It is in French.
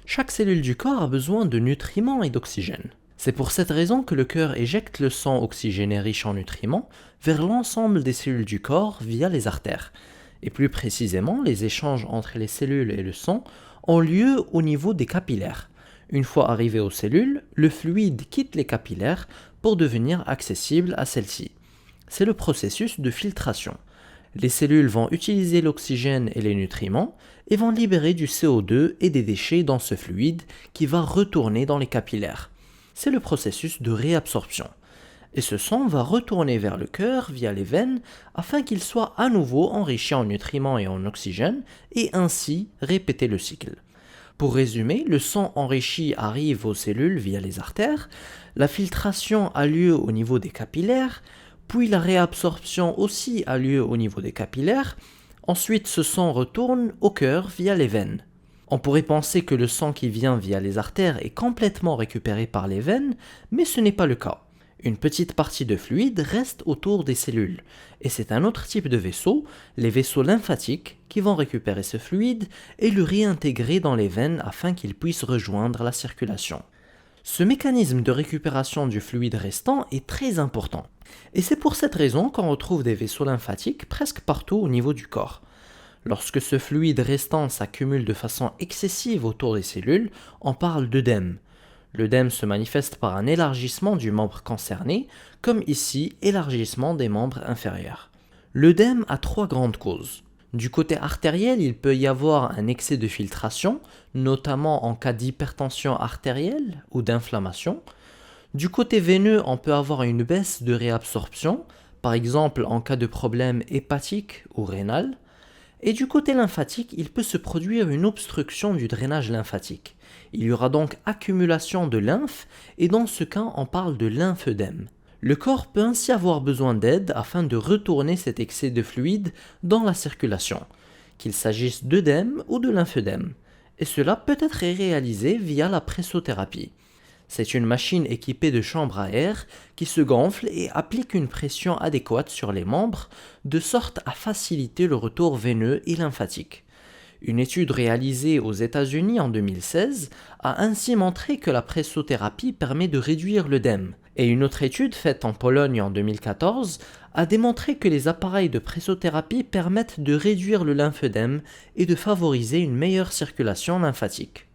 Chaque cellule du corps a besoin de nutriments et d'oxygène. C'est pour cette raison que le cœur éjecte le sang oxygéné riche en nutriments vers l'ensemble des cellules du corps via les artères. Et plus précisément, les échanges entre les cellules et le sang ont lieu au niveau des capillaires. Une fois arrivé aux cellules, le fluide quitte les capillaires pour devenir accessible à celles-ci. C'est le processus de filtration. Les cellules vont utiliser l'oxygène et les nutriments et vont libérer du CO2 et des déchets dans ce fluide qui va retourner dans les capillaires. C'est le processus de réabsorption. Et ce sang va retourner vers le cœur via les veines afin qu'il soit à nouveau enrichi en nutriments et en oxygène et ainsi répéter le cycle. Pour résumer, le sang enrichi arrive aux cellules via les artères, la filtration a lieu au niveau des capillaires, puis la réabsorption aussi a lieu au niveau des capillaires, ensuite ce sang retourne au cœur via les veines. On pourrait penser que le sang qui vient via les artères est complètement récupéré par les veines, mais ce n'est pas le cas. Une petite partie de fluide reste autour des cellules, et c'est un autre type de vaisseau, les vaisseaux lymphatiques, qui vont récupérer ce fluide et le réintégrer dans les veines afin qu'il puisse rejoindre la circulation. Ce mécanisme de récupération du fluide restant est très important, et c'est pour cette raison qu'on retrouve des vaisseaux lymphatiques presque partout au niveau du corps. Lorsque ce fluide restant s'accumule de façon excessive autour des cellules, on parle d'œdème. L'œdème se manifeste par un élargissement du membre concerné, comme ici, élargissement des membres inférieurs. L'œdème a trois grandes causes. Du côté artériel, il peut y avoir un excès de filtration, notamment en cas d'hypertension artérielle ou d'inflammation. Du côté veineux, on peut avoir une baisse de réabsorption, par exemple en cas de problème hépatique ou rénal. Et du côté lymphatique, il peut se produire une obstruction du drainage lymphatique. Il y aura donc accumulation de lymphe et dans ce cas, on parle de lymphœdème. Le corps peut ainsi avoir besoin d'aide afin de retourner cet excès de fluide dans la circulation, qu'il s'agisse d'œdème ou de lymphœdème. Et cela peut être réalisé via la pressothérapie. C'est une machine équipée de chambres à air qui se gonfle et applique une pression adéquate sur les membres de sorte à faciliter le retour veineux et lymphatique. Une étude réalisée aux États-Unis en 2016 a ainsi montré que la pressothérapie permet de réduire l'œdème. Et une autre étude faite en Pologne en 2014 a démontré que les appareils de pressothérapie permettent de réduire le lymphœdème et de favoriser une meilleure circulation lymphatique.